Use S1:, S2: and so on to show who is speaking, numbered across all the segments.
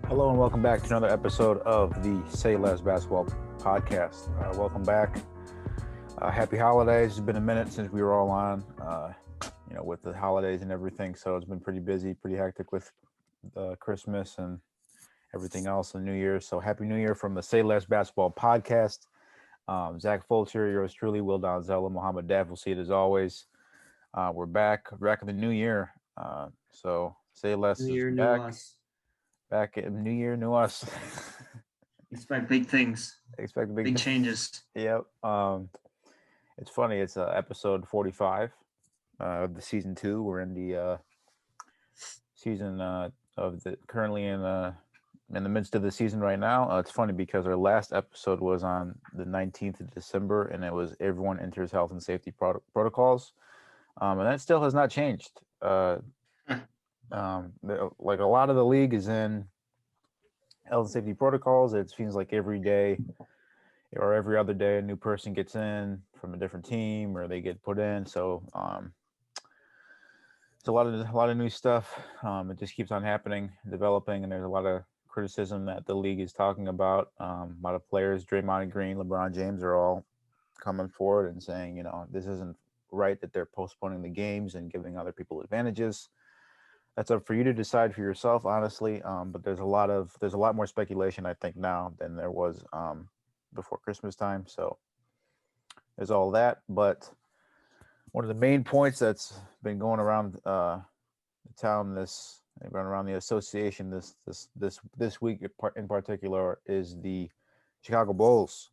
S1: Hello and welcome back to another episode of the Say Less Basketball podcast. Welcome back. Happy holidays. It's been a minute since we were all on, with the holidays and everything. So it's been pretty busy, pretty hectic with Christmas and everything else and New Year. So happy New Year from the Say Less Basketball podcast. Zach Fulcher, yours truly, Will Donzella, Mohammed Daf. We'll see it as always. We're back in the new year. So Say Less
S2: New
S1: is
S2: year, new
S1: back.
S2: us.
S1: Back in New Year, new us.
S2: Expect big things.
S1: Expect
S2: big changes.
S1: Yep. It's funny. It's episode 45 of the season 2. We're in the season of the currently in the midst of the season right now. It's funny because our last episode was on the 19th of December, and it was everyone enters health and safety protocols, and that still has not changed. Like a lot of the league is in health and safety protocols. It seems like every day or every other day a new person gets in from a different team or they get put in. So it's a lot of new stuff. It just keeps on happening, developing, and there's a lot of criticism that the league is talking about. A lot of players, Draymond Green, LeBron James, are all coming forward and saying, this isn't right that they're postponing the games and giving other people advantages. That's up for you to decide for yourself, honestly. But there's a lot more speculation, I think, now than there was before Christmas time. So there's all that. But one of the main points that's been going around the town, going around the association this week in particular, is the Chicago Bulls.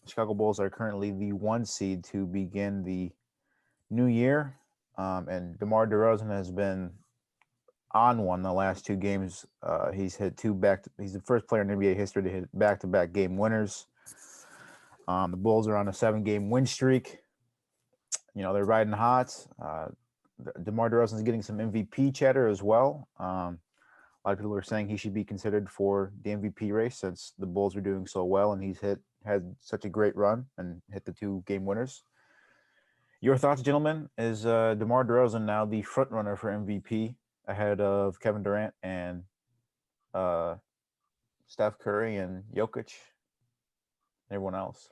S1: Chicago Bulls are currently the 1 seed to begin the new year. And DeMar DeRozan has been on one the last 2 games. He's hit he's the first player in NBA history to hit back-to-back game winners. The Bulls are on a 7-game win streak. They're riding hot. DeMar DeRozan is getting some MVP chatter as well. A lot of people are saying he should be considered for the MVP race since the Bulls are doing so well and he's had such a great run and hit the 2 game winners. Your thoughts, gentlemen? Is DeMar DeRozan now the front runner for MVP ahead of Kevin Durant and Steph Curry and Jokic and everyone else?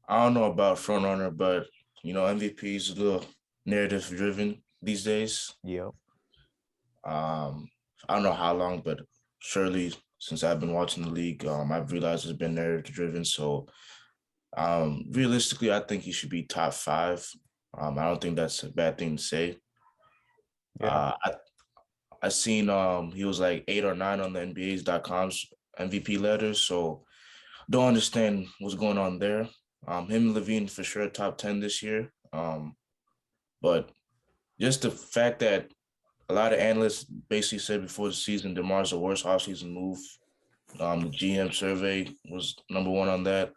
S3: I don't know about front runner, but MVP is a little narrative driven these days.
S1: Yep.
S3: I don't know how long, but surely since I've been watching the league, I've realized it's been narrative driven. So realistically, I think he should be top 5. I don't think that's a bad thing to say.
S1: Yeah.
S3: I seen he was like 8 or 9 on the NBA's.com's MVP letters, so don't understand what's going on there. Him and Levine for sure top 10 this year. But just the fact that a lot of analysts basically said before the season DeMar's the worst offseason move. The GM survey was number 1 on that.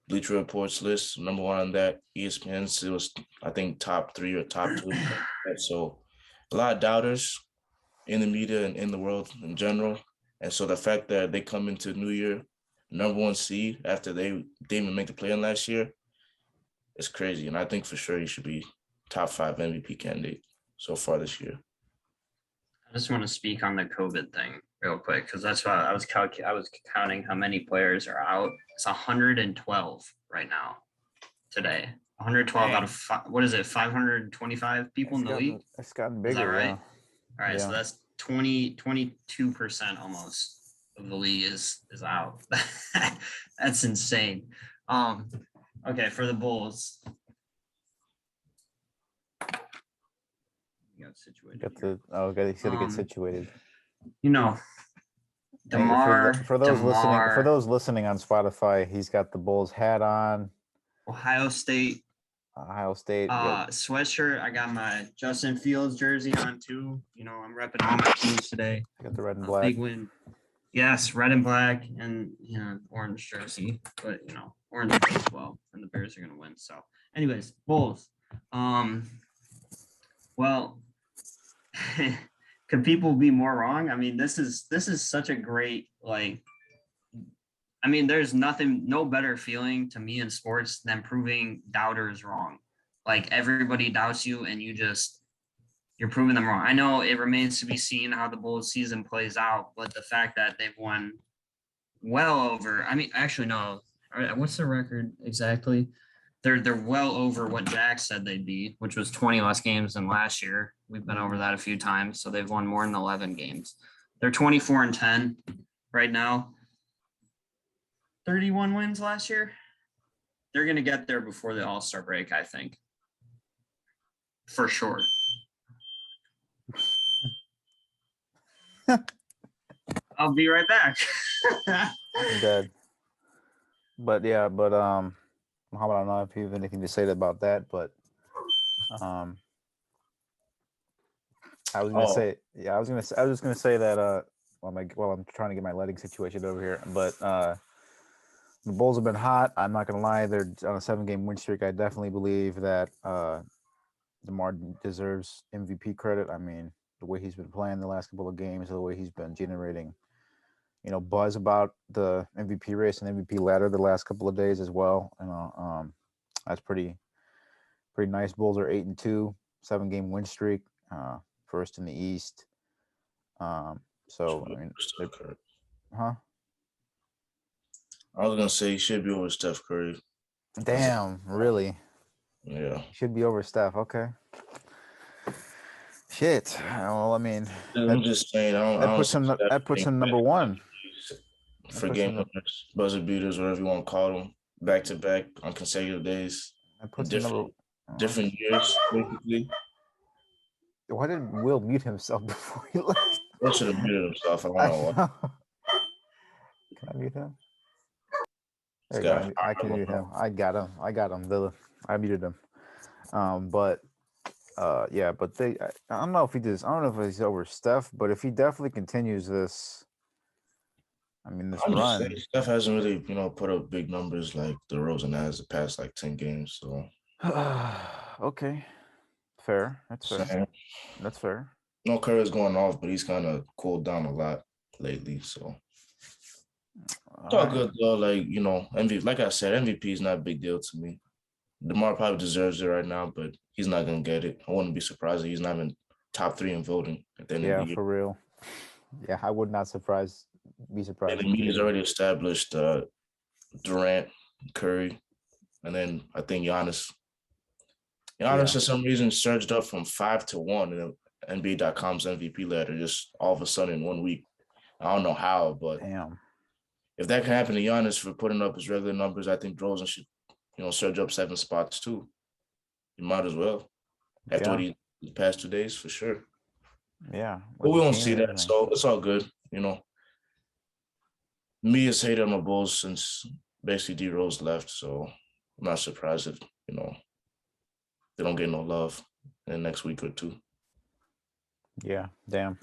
S3: Bleacher Report's list, number 1 on that. ESPN's, it was, I think, top 3 or top 2. So a lot of doubters in the media and in the world in general. And so the fact that they come into New Year number 1 seed after they didn't even make the play-in last year, it's crazy. And I think for sure he should be top 5 MVP candidate so far this year.
S2: I just want to speak on the COVID thing real quick because that's why I was counting how many players are out. It's 112 right now today. 112 out of 525 people in the league.
S1: It's gotten bigger.
S2: Is that right?
S1: Yeah.
S2: All right, so that's 22% almost of the league is out. That's insane. Okay, for the Bulls. Got situated.
S1: He's got to get situated.
S2: DeMar.
S1: For those listening on Spotify, he's got the Bulls hat on.
S2: Ohio State. Sweatshirt. I got my Justin Fields jersey on too. I'm repping all my teams today.
S1: I got the red and black.
S2: Big win. Yes, red and black and orange jersey. But orange as well. And the Bears are gonna win. So anyways, Bulls. Well, could people be more wrong? I mean, this is such a great there's no better feeling to me in sports than proving doubters wrong. Like everybody doubts you and you're you're proving them wrong. I know it remains to be seen how the Bulls season plays out, but the fact that they've won well over, I mean, actually, no. What's the record exactly? They're well over what Jack said they'd be, which was 20 less games than last year. We've been over that a few times, so they've won more than 11 games. They're 24-10 right now. 31 wins last year. They're going to get there before the All-Star break, I think. For sure. I'll be right back.
S1: I'm dead. But yeah, Muhammad, I don't know if you have anything to say about that, but I was just gonna say that while I'm trying to get my lighting situation over here, but the Bulls have been hot. I'm not gonna lie, they're on a 7-game win streak. I definitely believe that DeMar deserves MVP credit. I mean, the way he's been playing the last couple of games, the way he's been generating, buzz about the MVP race and MVP ladder the last couple of days as well. That's pretty nice. Bulls are 8-2, 7-game win streak, first in the East. So I mean, huh?
S3: I was gonna say he should be over Steph Curry.
S1: Damn, really?
S3: Yeah.
S1: Should be over Steph. Okay. Shit. Well, I mean,
S3: I'm just saying.
S1: that puts him number one.
S3: For game winners, buzzer beaters, whatever you want to call them, back to back on consecutive days.
S1: That puts
S3: different years, basically.
S1: Why did Will mute himself before he left?
S3: Will should have muted himself. I don't know.
S1: Can I mute him? There you go. I can mute him. I got him. I muted him. But I don't know if he's over Steph, but if he definitely continues this, I mean, this run.
S3: Steph hasn't really, put up big numbers like DeRozan has the past 10 games. So
S1: okay, fair. That's fair. That's fair.
S3: No, Curry's going off, but he's kind of cooled down a lot lately. So it's all good though. MVP. Like I said, MVP is not a big deal to me. DeMar probably deserves it right now, but he's not gonna get it. I wouldn't be surprised if he's not even top 3 in voting at the end of the year.
S1: Yeah, for real. Yeah, I would not be surprised.
S3: And the media's already established Durant, Curry, and then I think Giannis. Giannis, for some reason, surged up from 5 to 1 in NBA.com's MVP ladder just all of a sudden in 1 week. I don't know how, but
S1: damn. If
S3: that can happen to Giannis for putting up his regular numbers, I think DeRozan should, surge up 7 spots too. You might as well. After what he the past 2 days, for sure.
S1: Yeah.
S3: But we won't see that, so it's all good, Me has hated on the Bulls since basically D-Rose left, so I'm not surprised if, they don't get no love in the next week or 2.
S1: Yeah, damn.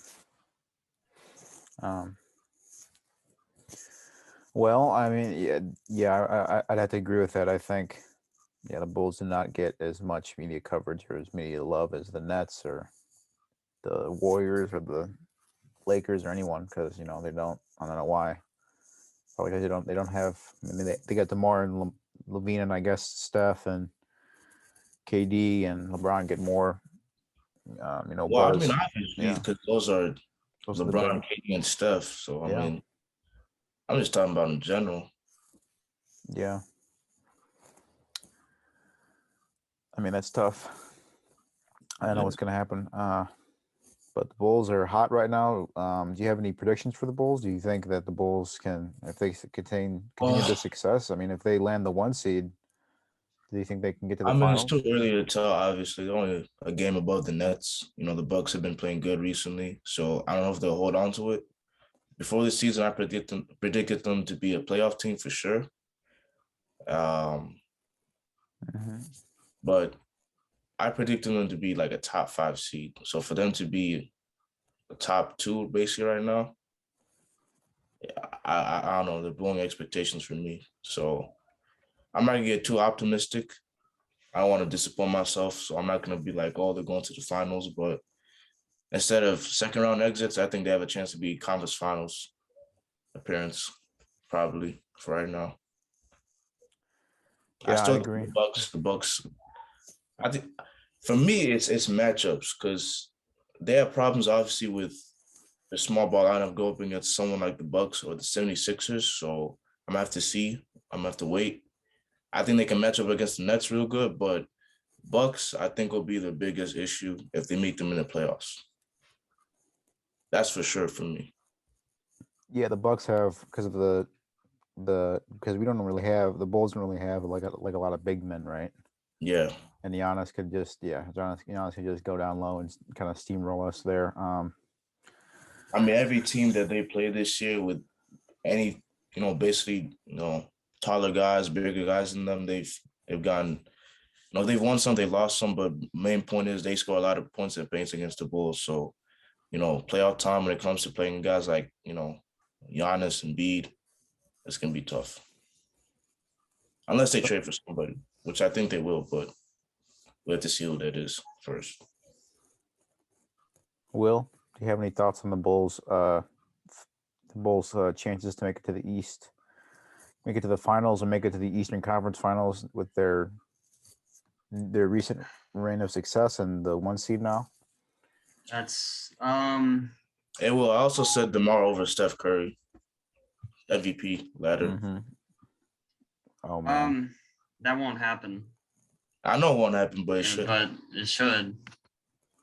S1: Well, I mean, I'd have to agree with that. I think, the Bulls do not get as much media coverage or as media love as the Nets or the Warriors or the Lakers or anyone, because they don't. I don't know why. Probably because they don't have. I mean, they got DeMar and Levine and I guess Steph and KD and LeBron get more.
S3: Well,
S1: buzz.
S3: I mean, obviously, because those are LeBron, KD, and Steph. So I mean, I'm just talking about in general.
S1: Yeah. I mean, that's tough. I don't know what's going to happen. But the Bulls are hot right now. Do you have any predictions for the Bulls? Do you think that the Bulls can, if they continue the success, I mean, if they land the 1 seed, do you think they can get to the finals?
S3: It's too early to tell, obviously. They're only a game above the Nets. The Bucks have been playing good recently, so I don't know if they'll hold on to it. Before the season, I predicted them to be a playoff team for sure. But I predicted them to be like a top 5 seed. So for them to be a top 2 basically right now, I don't know. They're blowing expectations for me. So I'm not going to get too optimistic. I don't want to disappoint myself. So I'm not going to be like, oh, they're going to the finals. But instead of second round exits, I think they have a chance to be conference finals appearance, probably, for right now.
S1: Yeah, I agree.
S3: The Bucks. I think for me, it's matchups because they have problems obviously with the small ball lineup go up against someone like the Bucks or the 76ers. So I'm gonna have to see. I'm gonna have to wait. I think they can match up against the Nets real good, but Bucks, I think, will be the biggest issue if they meet them in the playoffs. That's for sure for me.
S1: Yeah, the Bucks have because of the because we don't really have the Bulls don't really have like a lot of big men, right?
S3: Yeah.
S1: And Giannis could just Giannis could just go down low and kind of steamroll us there.
S3: I mean, every team that they play this year with any, basically, taller guys, bigger guys than them, they've gotten, they've won some, they lost some, but main point is they score a lot of points and paints against the Bulls. So, playoff time when it comes to playing guys like, Giannis and Embiid, it's gonna be tough. Unless they trade for somebody, which I think they will, but we have to see who that is first.
S1: Will, do you have any thoughts on the Bulls? Chances to make it to the East, make it to the finals, and make it to the Eastern Conference Finals with their recent reign of success and the 1 seed now.
S2: That's
S3: It will. I also said DeMar over Steph Curry, MVP ladder.
S1: Mm-hmm. Oh man,
S2: that won't happen.
S3: I know it won't happen, but it should.
S2: But it should.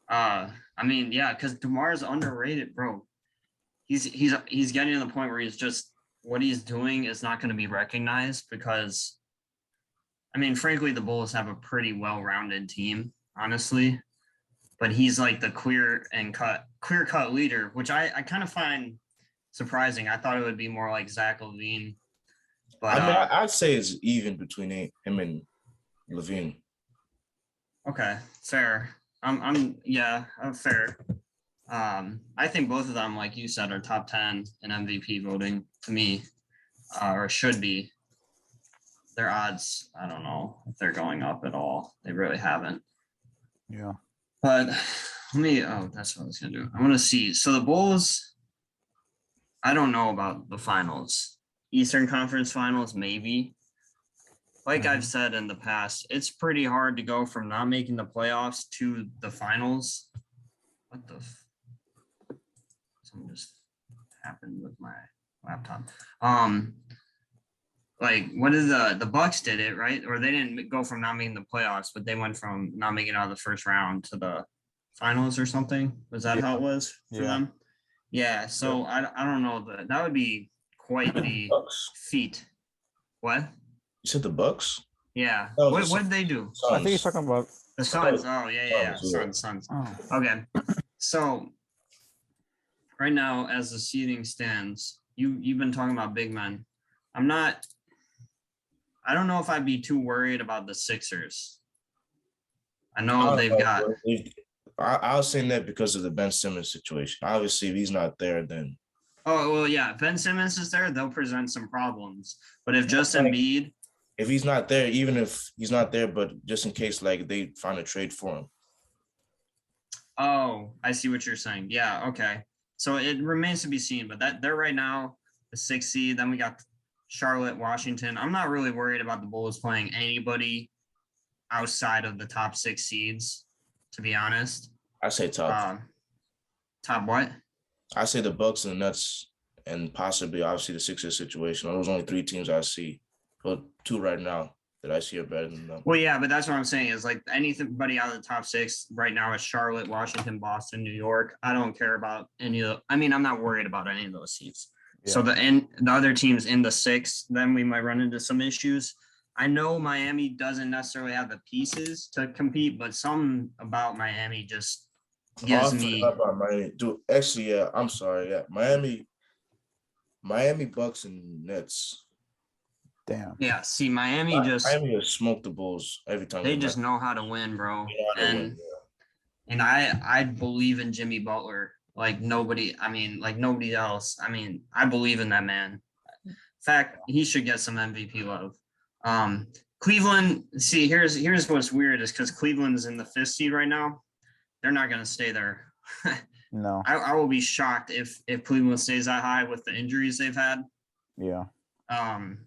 S2: I mean, yeah, because DeMar is underrated, bro. He's getting to the point where he's just what he's doing is not going to be recognized because, I mean, frankly, the Bulls have a pretty well-rounded team, honestly. But he's like the clear-cut leader, which I kind of find surprising. I thought it would be more like Zach LaVine. But
S3: I mean, I'd say it's even between him and LaVine.
S2: Okay, fair. I'm fair. I think both of them, like you said, are top 10 in MVP voting to me, or should be. Their odds, I don't know if they're going up at all. They really haven't.
S1: yeah.
S2: But that's what I was gonna do. I want to see. So the Bulls, I don't know about the finals. Eastern Conference Finals, maybe. Like I've said in the past, it's pretty hard to go from not making the playoffs to the finals. What the? Something just happened with my laptop. Like what is the Bucks did it right, or they didn't go from not making the playoffs, but they went from not making it out of the first round to the finals or something. Was that how it was for them? Yeah. So I don't know that would be quite the feat. What?
S3: You said the Bucks?
S2: Yeah. What did they do?
S1: Suns. I think he's talking about
S2: the Suns. Oh yeah. Suns. Oh. Okay. So right now, as the seeding stands, you've been talking about big men. I don't know if I'd be too worried about the Sixers. I know they've got.
S3: I was saying that because of the Ben Simmons situation. Obviously, if he's not there, then.
S2: Oh well, yeah. If Ben Simmons is there, they'll present some problems. But if just Embiid.
S3: If he's not there, even if he's not there, but just in case, like, they find a trade for him.
S2: Oh, I see what you're saying. Yeah, okay. So it remains to be seen, but they're right now the 6th seed. Then we got Charlotte, Washington. I'm not really worried about the Bulls playing anybody outside of the top 6 seeds, to be honest.
S3: I say top.
S2: Top what?
S3: I say the Bucks and the Nets, and possibly, obviously, the Sixers situation. Those only 3 teams I see. But 2 right now that I see are better than them.
S2: Well, yeah, but that's what I'm saying is like anybody out of the top 6 right now is Charlotte, Washington, Boston, New York. I don't care about any of I'm not worried about any of those seeds. Yeah. So the other teams in the 6, then we might run into some issues. I know Miami doesn't necessarily have the pieces to compete, but something about Miami just gives me.
S3: About Miami. Dude, actually, yeah, I'm sorry. Yeah, Miami, Bucks, and Nets.
S1: Damn.
S2: Yeah, see, Miami just
S3: smoked the Bulls every time.
S2: They just know how to win, bro. And I believe in Jimmy Butler like nobody else. I mean, I believe in that man. In fact, he should get some MVP love. Cleveland, see, here's what's weird is because Cleveland's in the 5th seed right now. They're not going to stay there.
S1: No.
S2: I will be shocked if Cleveland stays that high with the injuries they've had.
S1: Yeah.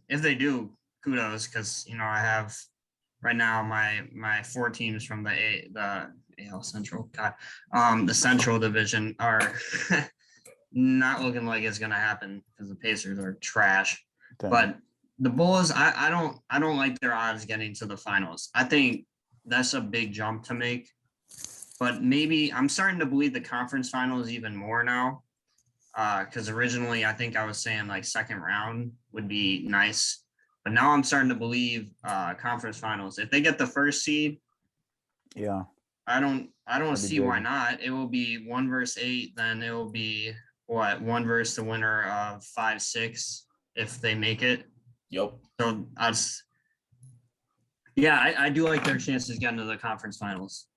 S2: If they do, kudos, because I have right now my 4 teams from the AL Central, God, the Central Division are not looking like it's gonna happen because the Pacers are trash.
S1: Damn.
S2: But the Bulls, I don't like their odds getting to the finals. I think that's a big jump to make. But maybe I'm starting to believe the conference finals even more now. Because originally I think I was saying like second round would be nice. But now I'm starting to believe conference finals. If they get the first seed,
S1: Yeah.
S2: I don't
S1: That'd be
S2: see why
S1: big.
S2: not. It will be 1 versus 8, then it will be what 1 versus the winner of 5-6 if they make it.
S3: Yep.
S2: So I do like their chances getting to the conference finals.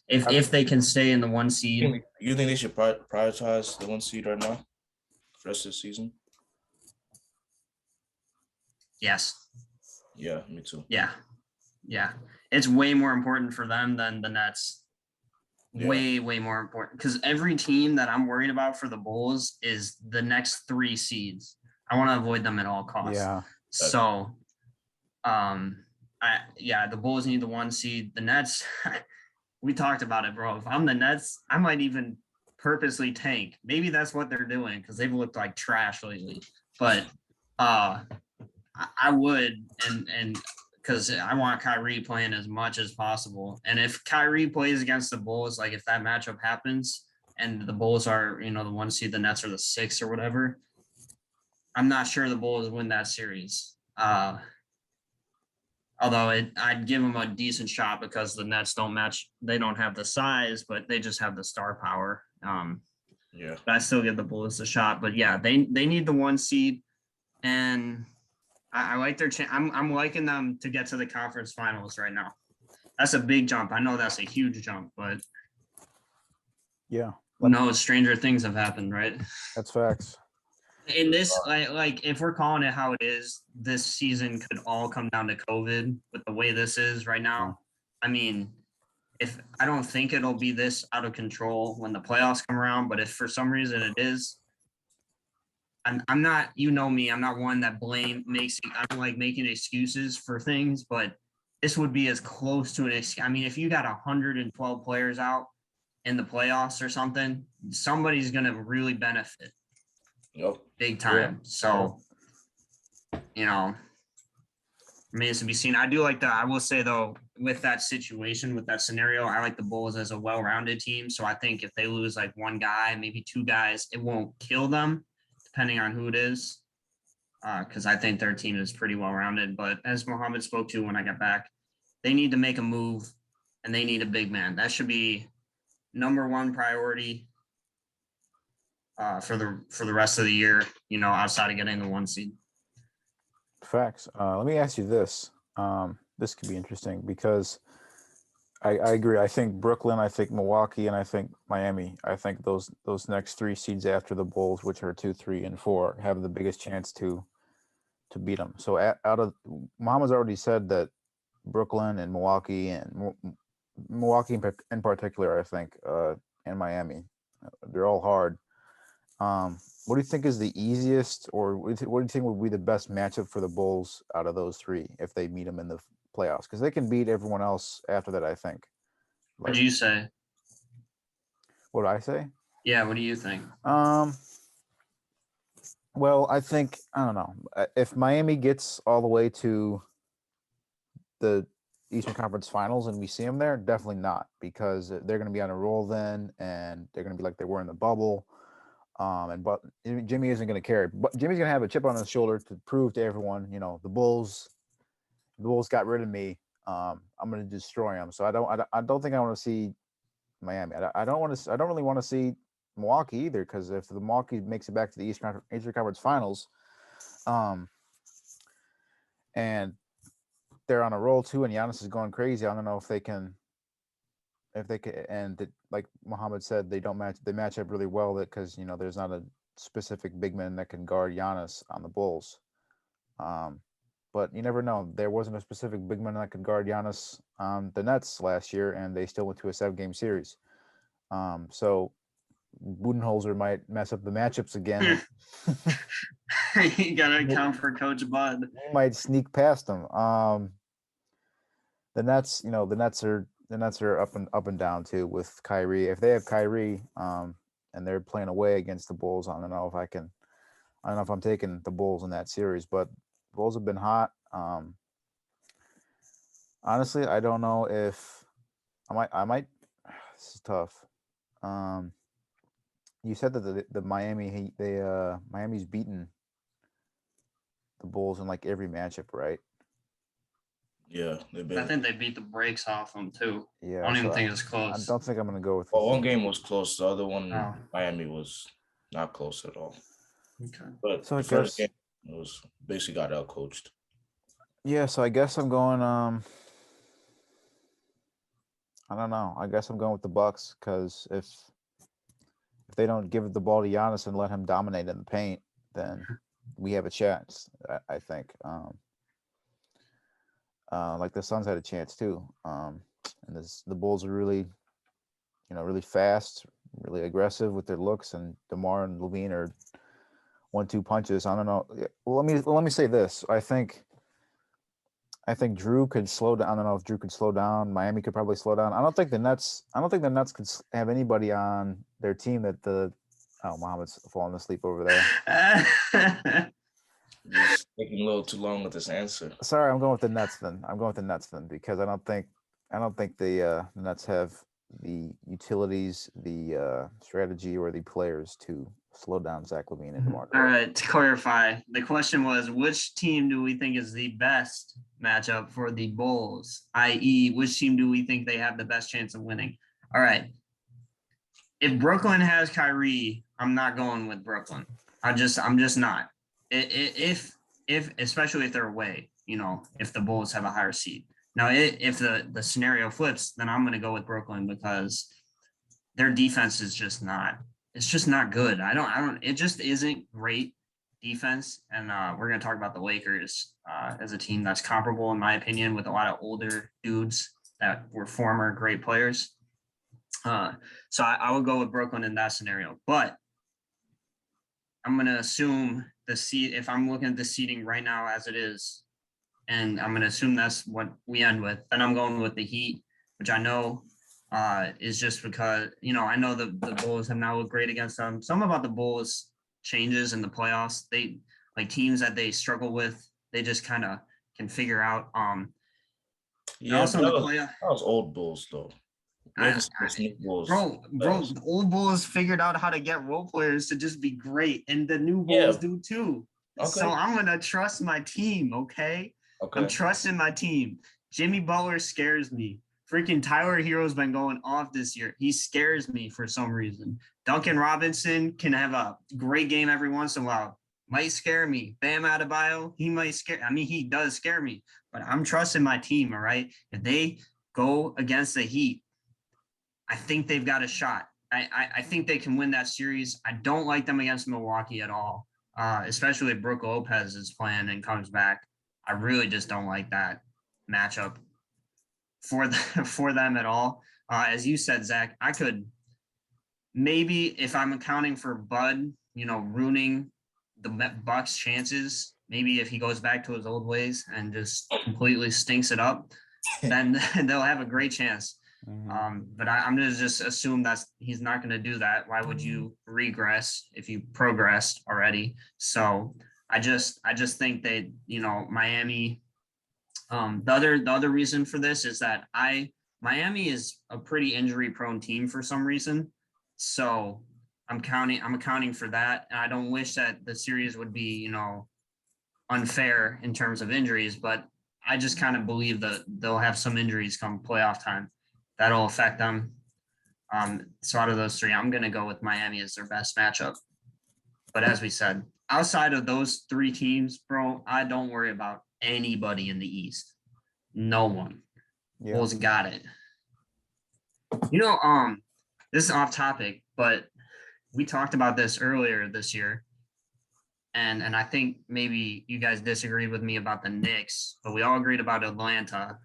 S2: If they can stay in the 1 seed.
S3: You think they should prioritize the 1 seed right now for the rest of the season?
S2: Yes.
S3: Yeah, me too.
S2: Yeah. It's way more important for them than the Nets.
S3: Yeah.
S2: Way more important, because every team that I'm worried about for the Bulls is the next 3 seeds. I want to avoid them at all costs.
S1: Yeah.
S2: So, the Bulls need the 1 seed. The Nets, we talked about it, bro. If I'm the Nets, I might even purposely tank. Maybe that's what they're doing because they've looked like trash lately. But I would, and because I want Kyrie playing as much as possible. And if Kyrie plays against the Bulls, like if that matchup happens and the Bulls are, the 1 seed, the Nets are the 6 or whatever, I'm not sure the Bulls win that series. Although I'd give them a decent shot because the Nets they don't have the size, but they just have the star power.
S3: Yeah.
S2: But I still give the Bulls a shot. But yeah, they need the 1 seed, and I like their chance. I'm liking them to get to the conference finals right now. That's a big jump. I know that's a huge jump, but
S1: Yeah.
S2: who knows? Stranger things have happened, right?
S1: That's facts.
S2: In this, like if we're calling it how it is, this season could all come down to COVID with the way this is right now. I mean, if I don't think it'll be this out of control when the playoffs come around, but if for some reason it is, I'm not, me, I'm not one that I don't like making excuses for things, but this would be as close to if you got 112 players out in the playoffs or something, somebody's going to really benefit.
S3: Yep.
S2: Big time. Yeah. So, remains to be seen. I do like that. I will say though, with that situation, with that scenario, I like the Bulls as a well-rounded team. So I think if they lose like 1 guy, maybe 2 guys, it won't kill them, depending on who it is. Because I think their team is pretty well-rounded. But as Mohammed spoke to when I got back, they need to make a move, and they need a big man. That should be number 1 priority for the rest of the year. Outside of getting the 1 seed.
S1: Facts. Let me ask you this. This could be interesting because I agree. I think Brooklyn, I think Milwaukee, and I think Miami. I think those next 3 seeds after the Bulls, which are 2, 3, and 4, have the biggest chance to beat them. So out of Muhammad's already said that Brooklyn and Milwaukee in particular, I think, and Miami, they're all hard. What do you think is the easiest, or what do you think would be the best matchup for the Bulls out of those 3 if they meet them in the playoffs? Because they can beat everyone else after that, I think.
S2: What do you say?
S1: What do I say?
S2: Yeah, what do you think?
S1: Well, I think, I don't know. If Miami gets all the way to the Eastern Conference Finals and we see them there, definitely not, because they're going to be on a roll then, and they're going to be like they were in the bubble. But Jimmy isn't going to care. But Jimmy's going to have a chip on his shoulder to prove to everyone, the Bulls got rid of me. I'm going to destroy them. So I don't think I want to see Miami. I don't really want to see Milwaukee either, because if the Milwaukee makes it back to the Eastern Conference Finals, and they're on a roll too, and Giannis is going crazy, I don't know if they can, and like Muhammad said, they match up really well, because there's not a specific big man that can guard Giannis on the Bulls. But you never know. There wasn't a specific big man that could guard Giannis on the Nets last year, and they still went to a 7-game series. So Budenholzer might mess up the matchups again.
S2: You gotta account for Coach Bud.
S1: He might sneak past them. the Nets, the Nets are up and down too with Kyrie. If they have Kyrie, and they're playing away against the Bulls, I don't know if I'm taking the Bulls in that series, but Bulls have been hot. Honestly, I don't know if I might. This is tough. Um, you said that the Miami Heat, Miami's beaten the Bulls in like every matchup, right?
S3: Yeah, they've
S2: I
S3: been.
S2: think they beat the brakes off them too. I
S1: Yeah,
S2: don't even
S1: so
S2: think it's
S1: I
S2: close.
S1: don't think I'm gonna go with.
S3: Well, one game was close. The other one,
S2: Oh,
S3: Miami, was not close at all.
S2: okay.
S3: But
S1: So I
S3: the first
S1: guess
S3: game was basically got out coached.
S1: yeah. So I guess I'm going. I don't know. I guess I'm going with the Bucks because if they don't give the ball to Giannis and let him dominate in the paint, then we have a chance. I think. Like the Suns had a chance too. And the Bulls are really, really fast, really aggressive with their looks, and DeMar and Levine are 1-2 punches. I don't know. Well, let me say this. I think Drew could slow down. I don't know if Drew could slow down. Miami could probably slow down. I don't think the Nets could have anybody on their team that the. Oh, Mohammed's falling asleep over there.
S3: Just taking a little too long with this answer.
S1: Sorry, I'm going with the Nets then. Because I don't think the Nets have the utilities, the strategy, or the players to slow down Zach LaVine and DeMar
S2: All
S1: DeRozan.
S2: right, to clarify, the question was which team do we think is the best matchup for the Bulls, i.e., which team do we think they have the best chance of winning? All right. If Brooklyn has Kyrie, I'm not going with Brooklyn. I'm just not. If especially if they're away, if the Bulls have a higher seed. Now, if the scenario flips, then I'm going to go with Brooklyn because their defense is just not. It's just not good. It just isn't great defense. And we're going to talk about the Lakers as a team that's comparable, in my opinion, with a lot of older dudes that were former great players. So I would go with Brooklyn in that scenario. But I'm going to assume the seed, if I'm looking at the seeding right now as it is, and I'm going to assume that's what we end with, then I'm going with the Heat, which I know is just because, I know the Bulls have not looked great against them. Some about the Bulls changes in the playoffs. They like teams that they struggle with, they just kind of can figure out.
S3: Yeah,
S2: also in the
S3: that was old Bulls though. Bulls.
S2: Bro, the old Bulls figured out how to get role players to just be great, and the new Bulls do too. Okay. So I'm gonna trust my team, okay? I'm trusting my team. Jimmy Butler scares me. Freaking Tyler Hero's been going off this year. He scares me for some reason. Duncan Robinson can have a great game every once in a while. Might scare me. Bam Adebayo, he might scare. I mean, he does scare me, but I'm trusting my team, all right? If they go against the Heat, I think they've got a shot. I think they can win that series. I don't like them against Milwaukee at all, especially if Brook Lopez is playing and comes back. I really just don't like that matchup for them at all. As you said, Zach, I could maybe, if I'm accounting for Bud, ruining the Bucks' chances, maybe if he goes back to his old ways and just completely stinks it up, then they'll have a great chance. But I'm going to just assume that he's not going to do that. Why would you regress if you progressed already? So I just think that, Miami, the other reason for this is that Miami is a pretty injury prone team for some reason. So I'm accounting for that. And I don't wish that the series would be, unfair in terms of injuries, but I just kind of believe that they'll have some injuries come playoff time that'll affect them. So out of those three, I'm going to go with Miami as their best matchup. But as we said, outside of those three teams, bro, I don't worry about anybody in the East. No one. Yeah. Bulls got it. This is off topic, but we talked about this earlier this year. And I think maybe you guys disagreed with me about the Knicks, but we all agreed about Atlanta.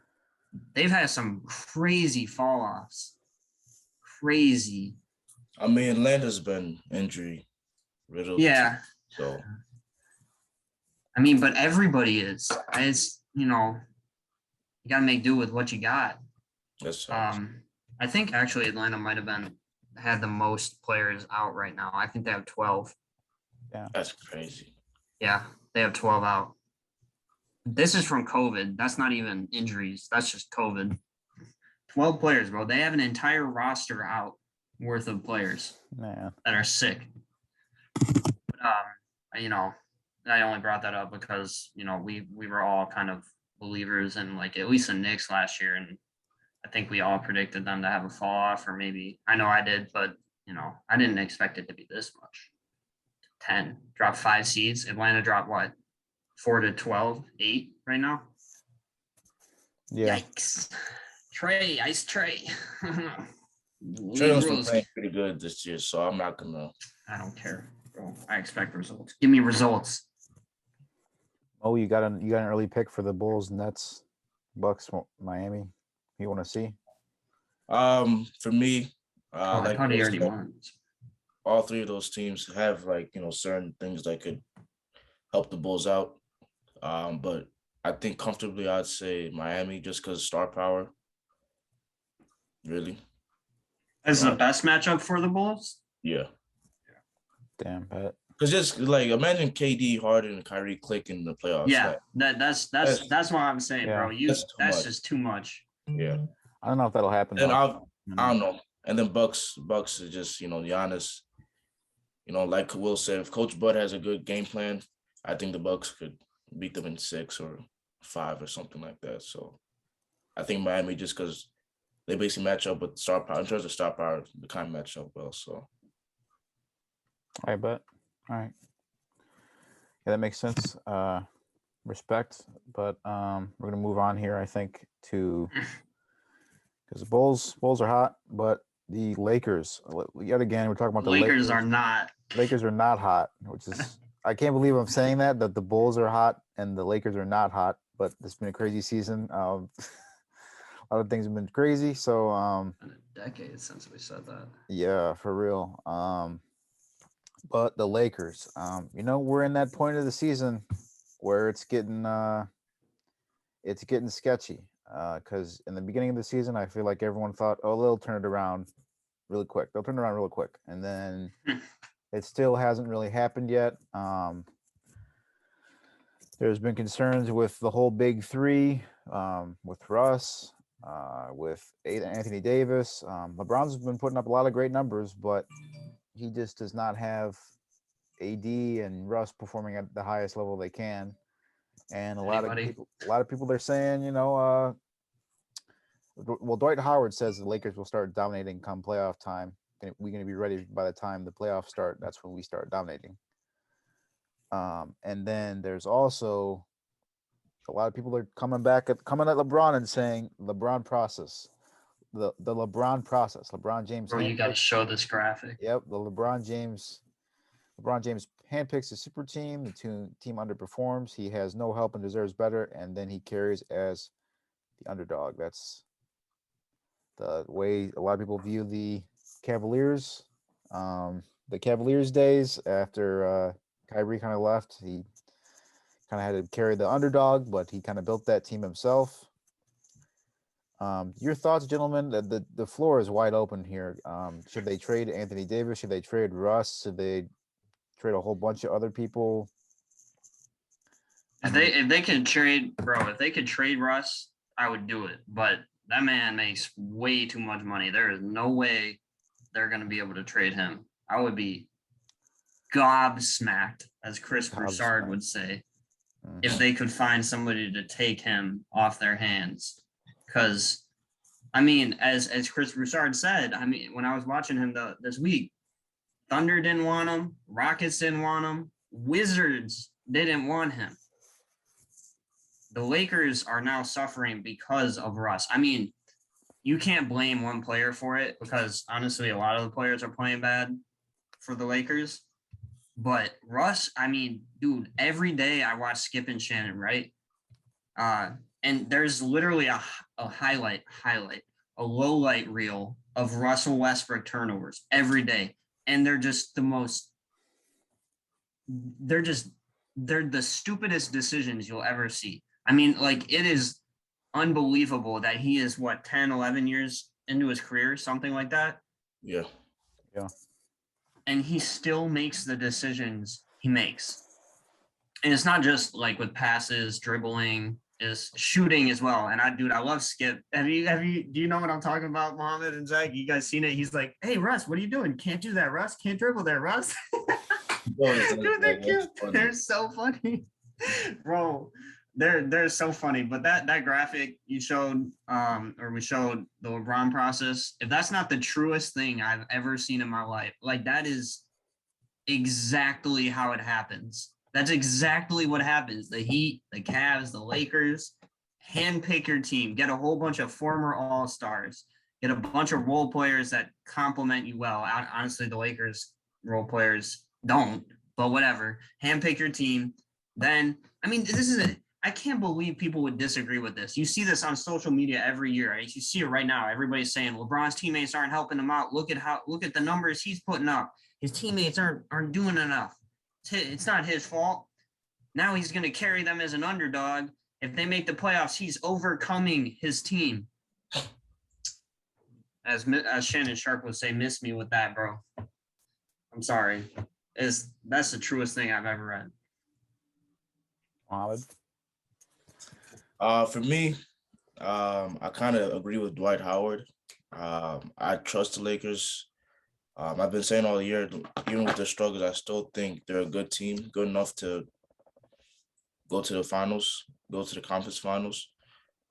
S2: They've had some crazy fall offs. Crazy.
S3: I mean, Atlanta's been injury riddled.
S2: Yeah.
S3: So.
S2: I mean, but everybody is. It's, You got to make do with what you got.
S3: That's
S2: I think actually Atlanta might have had the most players out right now. I think they have 12.
S3: that's crazy.
S2: Yeah, they have 12 out. This is from COVID. That's not even injuries. That's just COVID. 12 players, bro. They have an entire roster out worth of players that are sick. But, I only brought that up because, we were all kind of believers in like at least the Knicks last year. And I think we all predicted them to have a fall off, or maybe I know I did, but I didn't expect it to be this much. 10 dropped 5 seeds. Atlanta dropped what? 4 to 12, 8 right now.
S1: Yeah.
S2: Yikes. Ice Trey.
S3: Traylon's been playing pretty good this year, so I'm not gonna.
S2: I don't care, bro. I expect results. Give me results.
S1: Oh, you got an early pick for the Bulls, Nets, Bucks, Miami. You want to see?
S3: For me,
S2: I thought he already won.
S3: All 3 of those teams have certain things that could help the Bulls out. But I think comfortably I'd say Miami just because star power. Really.
S2: Is the best matchup for the Bulls?
S3: Yeah.
S1: Damn, Pat.
S3: Because just like imagine KD, Harden, and Kyrie click in the playoffs.
S2: Yeah, that's what I'm saying, bro. That's just too much.
S3: Yeah.
S1: I don't know if that'll happen.
S3: And I don't know. And then Bucks is just Giannis. Like Will said, if Coach Bud has a good game plan, I think the Bucks could beat them in 6 or 5 or something like that. So I think Miami, just because they basically match up with star power. In terms of star power, they kind of match up well. So
S1: I bet. All right. Yeah, that makes sense. Respect. But we're gonna move on here, I think, to because the Bulls are hot, but the Lakers, yet again, we're talking about the
S2: Lakers are not.
S1: Lakers are not hot, which is I can't believe I'm saying that the Bulls are hot and the Lakers are not hot, but it's been a crazy season. A lot of things have been crazy. So
S2: been a decade since we said that.
S1: Yeah, for real. But the Lakers, we're in that point of the season where it's getting sketchy. Because in the beginning of the season, I feel like everyone thought, oh, they'll turn it around really quick. They'll turn it around real quick, and then it still hasn't really happened yet. There's been concerns with the whole big 3, with Russ, with Anthony Davis. LeBron's been putting up a lot of great numbers, but he just does not have AD and Russ performing at the highest level they can. And a lot of people they're saying, well, Dwight Howard says the Lakers will start dominating come playoff time. We're going to be ready by the time the playoffs start. That's when we start dominating. And then there's also a lot of people are coming at LeBron and saying LeBron process, the LeBron process. LeBron James.
S2: Bro, you got to show this graphic.
S1: Yep, the LeBron James handpicks a super team. The team underperforms. He has no help and deserves better, and then he carries as the underdog. That's the way a lot of people view the Cavaliers. The Cavaliers days after Kyrie kind of left, he kind of had to carry the underdog, but he kind of built that team himself. Your thoughts, gentlemen? The floor is wide open here. Should they trade Anthony Davis? Should they trade Russ? Should they trade a whole bunch of other people?
S2: If they could trade, bro, if they could trade Russ, I would do it. But that man makes way too much money. There is no way they're going to be able to trade him. I would be gobsmacked, as Chris Broussard would say, if they could find somebody to take him off their hands. Because, as Chris Broussard said, when I was watching him this week, Thunder didn't want him. Rockets didn't want him. Wizards didn't want him. The Lakers are now suffering because of Russ. You can't blame one player for it because, honestly, a lot of the players are playing bad for the Lakers. But Russ, dude, every day I watch Skip and Shannon, right? And there's literally a highlight, a low light reel of Russell Westbrook turnovers every day. And they're just they're the stupidest decisions you'll ever see. It is unbelievable that he is 10, 11 years into his career, something like that.
S3: Yeah.
S2: And he still makes the decisions he makes. And it's not just like with passes, dribbling, is shooting as well. And I love Skip. Do you know what I'm talking about, Mohammed and Zach? You guys seen it? He's like, hey, Russ, what are you doing? Can't do that, Russ. Can't dribble there, Russ. Dude, they're so funny. Bro, they're so funny. But that graphic you showed, or we showed the LeBron process, if that's not the truest thing I've ever seen in my life, like that is exactly how it happens. That's exactly what happens. The Heat, the Cavs, the Lakers, handpick your team, get a whole bunch of former All-Stars, get a bunch of role players that complement you well. Honestly, the Lakers role players don't, but whatever. Handpick your team. Then, I mean, I can't believe people would disagree with this. You see this on social media every year. Right? You see it right now. Everybody's saying LeBron's teammates aren't helping him out. Look at the numbers he's putting up. His teammates aren't doing enough. It's not his fault. Now he's going to carry them as an underdog. If they make the playoffs, he's overcoming his team. As Shannon Sharp would say, miss me with that, bro. I'm sorry. That's the truest thing I've ever read.
S1: Mohammed?
S3: For me, I kind of agree with Dwight Howard. I trust the Lakers. I've been saying all year, even with their struggles, I still think they're a good team, good enough to go to the finals, go to the conference finals.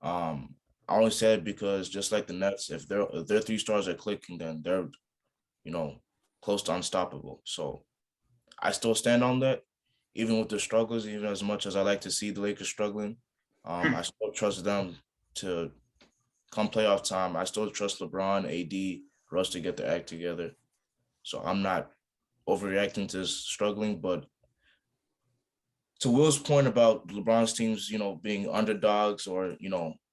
S3: I only said because just like the Nets, if their three stars are clicking, then they're, close to unstoppable. So I still stand on that, even with the struggles, even as much as I like to see the Lakers struggling. I still trust them to come playoff time. I still trust LeBron, AD, Russ to get their act together. So I'm not overreacting to struggling, but to Will's point about LeBron's teams, being underdogs or,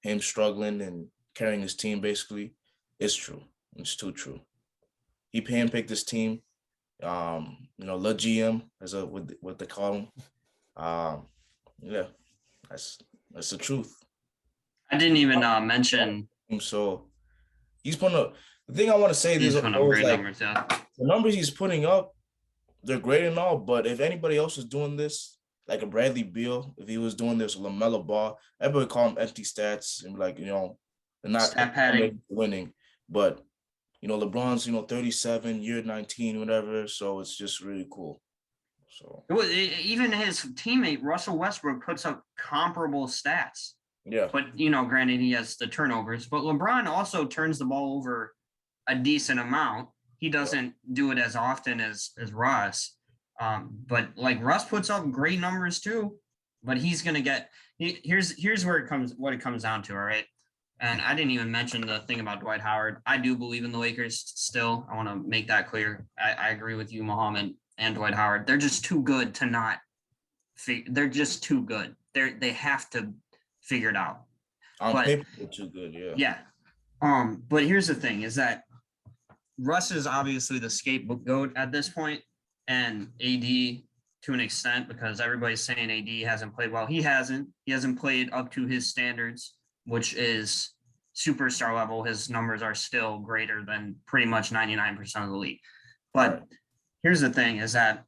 S3: him struggling and carrying his team, basically, it's true. It's too true. He handpicked his team, Le GM, as what they call him. Yeah, that's the truth.
S2: I didn't even mention.
S3: So he's putting up. The thing I want to say is like
S2: numbers, yeah.
S3: The numbers he's putting up, they're great and all, but if anybody else is doing this, like a Bradley Beal, if he was doing this, LaMelo Ball, everybody would call him empty stats and like, they're not
S2: stat padding
S3: winning. But, LeBron's, 37, year 19, whatever. So it's just really cool. So
S2: even his teammate, Russell Westbrook, puts up comparable stats.
S3: Yeah.
S2: But, granted, he has the turnovers. But LeBron also turns the ball over a decent amount. He doesn't do it as often as Russ. But like Russ puts up great numbers too, but he's going to get, here's where what it comes down to. All right. And I didn't even mention the thing about Dwight Howard. I do believe in the Lakers still. I want to make that clear. I agree with you, Mohammed and Dwight Howard. They're just too good to not, they're just too good. They have to figure it out.
S3: On paper, they're too good. Yeah.
S2: Yeah. But here's the thing is that Russ is obviously the scapegoat at this point, and AD to an extent, because everybody's saying AD hasn't played well. He hasn't played up to his standards, which is superstar level. His numbers are still greater than pretty much 99% of the league. But here's the thing is that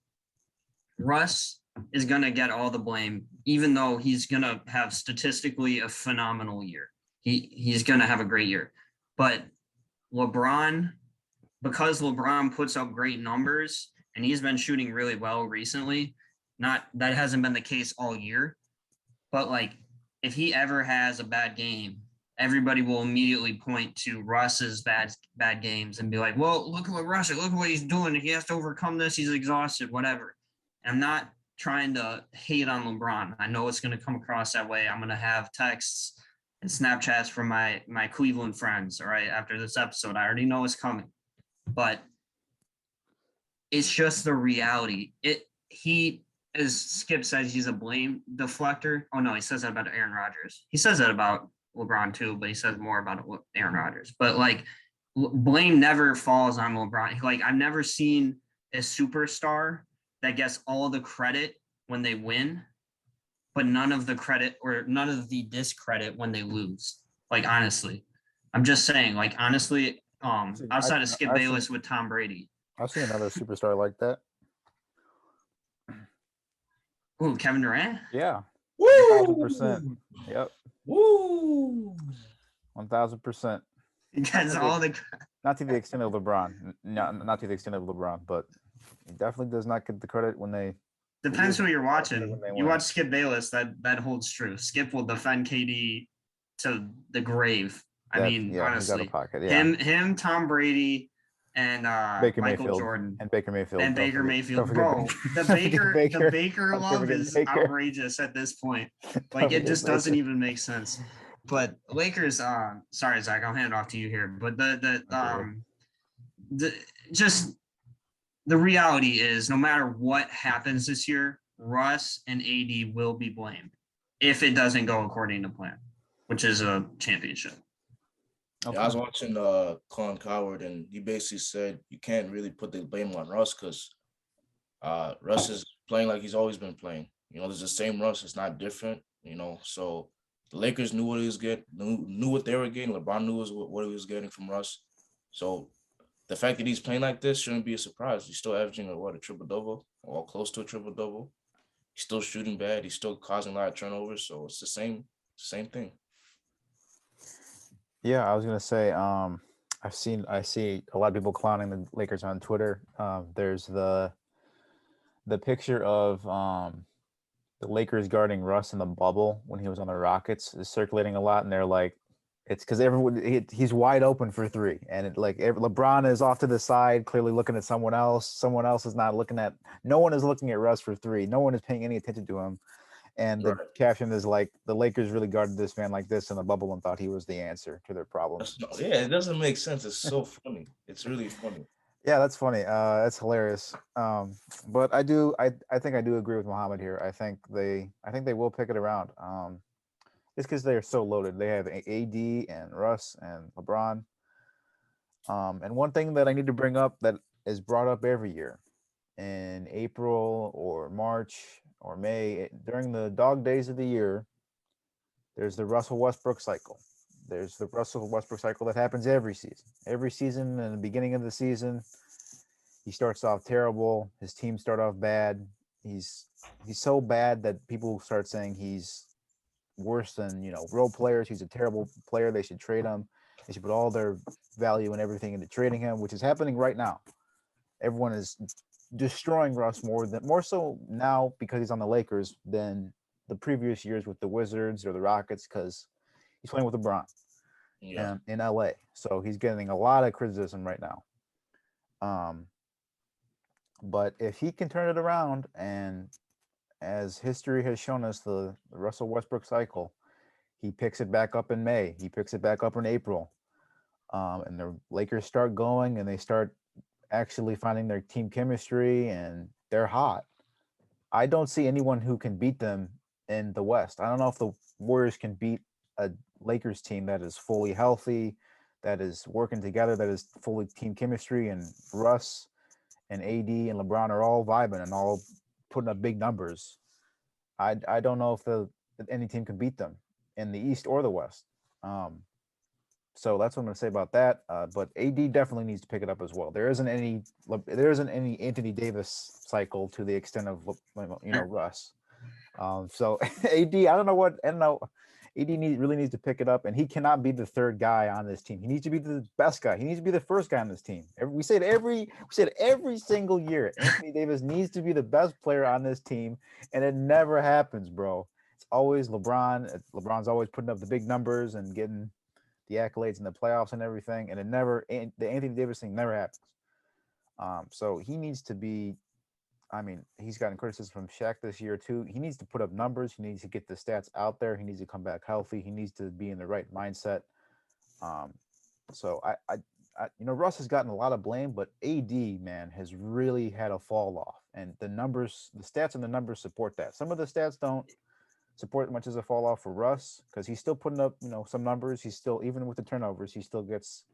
S2: Russ is going to get all the blame, even though he's going to have statistically a phenomenal year. He's going to have a great year. But LeBron, because LeBron puts up great numbers and he's been shooting really well recently, that hasn't been the case all year. But like, if he ever has a bad game, everybody will immediately point to Russ's bad games and be like, well, look at what he's doing. He has to overcome this. He's exhausted, whatever. I'm not trying to hate on LeBron. I know it's going to come across that way. I'm going to have texts and Snapchats from my Cleveland friends, all right, after this episode. I already know it's coming. But it's just the reality. He, as Skip says, he's a blame deflector. Oh, no, he says that about Aaron Rodgers. He says that about LeBron too, but he says more about Aaron Rodgers. But like, blame never falls on LeBron. Like, I've never seen a superstar that gets all the credit when they win, but none of the credit or none of the discredit when they lose. Like, honestly, I'm just saying, like, honestly, outside of Skip Bayless with Tom Brady.
S1: I've seen another superstar like that.
S2: Ooh, Kevin Durant?
S1: Yeah.
S3: Woo!
S1: 1,000%. Yep.
S3: Woo!
S1: 1,000%.
S2: Because all the
S1: Not to the extent of LeBron. Not to the extent of LeBron, but he definitely does not get the credit when they
S2: depends who you're watching.
S1: when they
S2: You
S1: win.
S2: watch Skip Bayless, that holds true. Skip will defend KD to the grave. I mean,
S1: he's out
S2: honestly,
S1: of pocket. Yeah.
S2: him, Tom Brady, and
S1: Baker
S2: Michael
S1: Mayfield.
S2: Jordan.
S1: And Baker Mayfield.
S2: And Baker Mayfield. Bro, the Baker love is outrageous at this point. Like, it just doesn't even make sense. But Lakers, sorry, Zach, I'll hand it off to you here. But just the reality is, no matter what happens this year, Russ and AD will be blamed if it doesn't go according to plan, which is a championship.
S3: Okay. Yeah, I was watching Colin Coward, and he basically said you can't really put the blame on Russ because Russ is playing like he's always been playing. You know, there's the same Russ. It's not different, you know. So the Lakers knew what he was getting, knew what they were getting. LeBron knew what he was getting from Russ. So the fact that he's playing like this shouldn't be a surprise. He's still averaging a triple-double, or close to a triple-double. He's still shooting bad. He's still causing a lot of turnovers. So it's the same thing.
S1: Yeah, I was gonna say, I see a lot of people clowning the Lakers on Twitter. There's the picture of the Lakers guarding Russ in the bubble when he was on the Rockets is circulating a lot, and they're like, it's because he's wide open for three, and LeBron is off to the side, clearly looking at someone else. Someone else is not looking at. No one is looking at Russ for three. No one is paying any attention to him. And the caption is like, the Lakers really guarded this man like this in the bubble and thought he was the answer to their problems.
S3: Yeah, it doesn't make sense. It's so funny. It's really funny.
S1: Yeah, that's funny. That's hilarious. But I think I do agree with Mohammed here. I think they will pick it around. It's because they are so loaded. They have AD and Russ and LeBron. And one thing that I need to bring up that is brought up every year in April or March or May, during the dog days of the year, there's the Russell Westbrook cycle. There's the Russell Westbrook cycle that happens every season. Every season, in the beginning of the season, he starts off terrible. His team start off bad. He's so bad that people start saying he's worse than, role players. He's a terrible player. They should trade him. They should put all their value and everything into trading him, which is happening right now. Everyone is destroying Russ more so now because he's on the Lakers than the previous years with the Wizards or the Rockets, because he's playing with LeBron in LA. So he's getting a lot of criticism right now. But if he can turn it around, and as history has shown us, the Russell Westbrook cycle, he picks it back up in May. He picks it back up in April. And the Lakers start going, and they start actually finding their team chemistry, and they're hot. I don't see anyone who can beat them in the West. I don't know if the Warriors can beat a Lakers team that is fully healthy, that is working together, that is fully team chemistry, and Russ and AD and LeBron are all vibing and all putting up big numbers. I don't know if any team can beat them in the East or the West. So that's what I'm going to say about that. But AD definitely needs to pick it up as well. There isn't any Anthony Davis cycle to the extent of Russ. So AD, I don't know. AD really needs to pick it up, and he cannot be the third guy on this team. He needs to be the best guy. He needs to be the first guy on this team. We say it every single year. Anthony Davis needs to be the best player on this team, and it never happens, bro. It's always LeBron. LeBron's always putting up the big numbers and getting the accolades in the playoffs and everything, and the Anthony Davis thing never happens. So he needs to be. I mean, he's gotten criticism from Shaq this year too. He needs to put up numbers. He needs to get the stats out there. He needs to come back healthy. He needs to be in the right mindset. So Russ has gotten a lot of blame, but AD, man, has really had a fall off, and the stats and the numbers support that. Some of the stats don't support much as a fall off for Russ, because he's still putting up, some numbers. He's still, even with the turnovers, he still gets.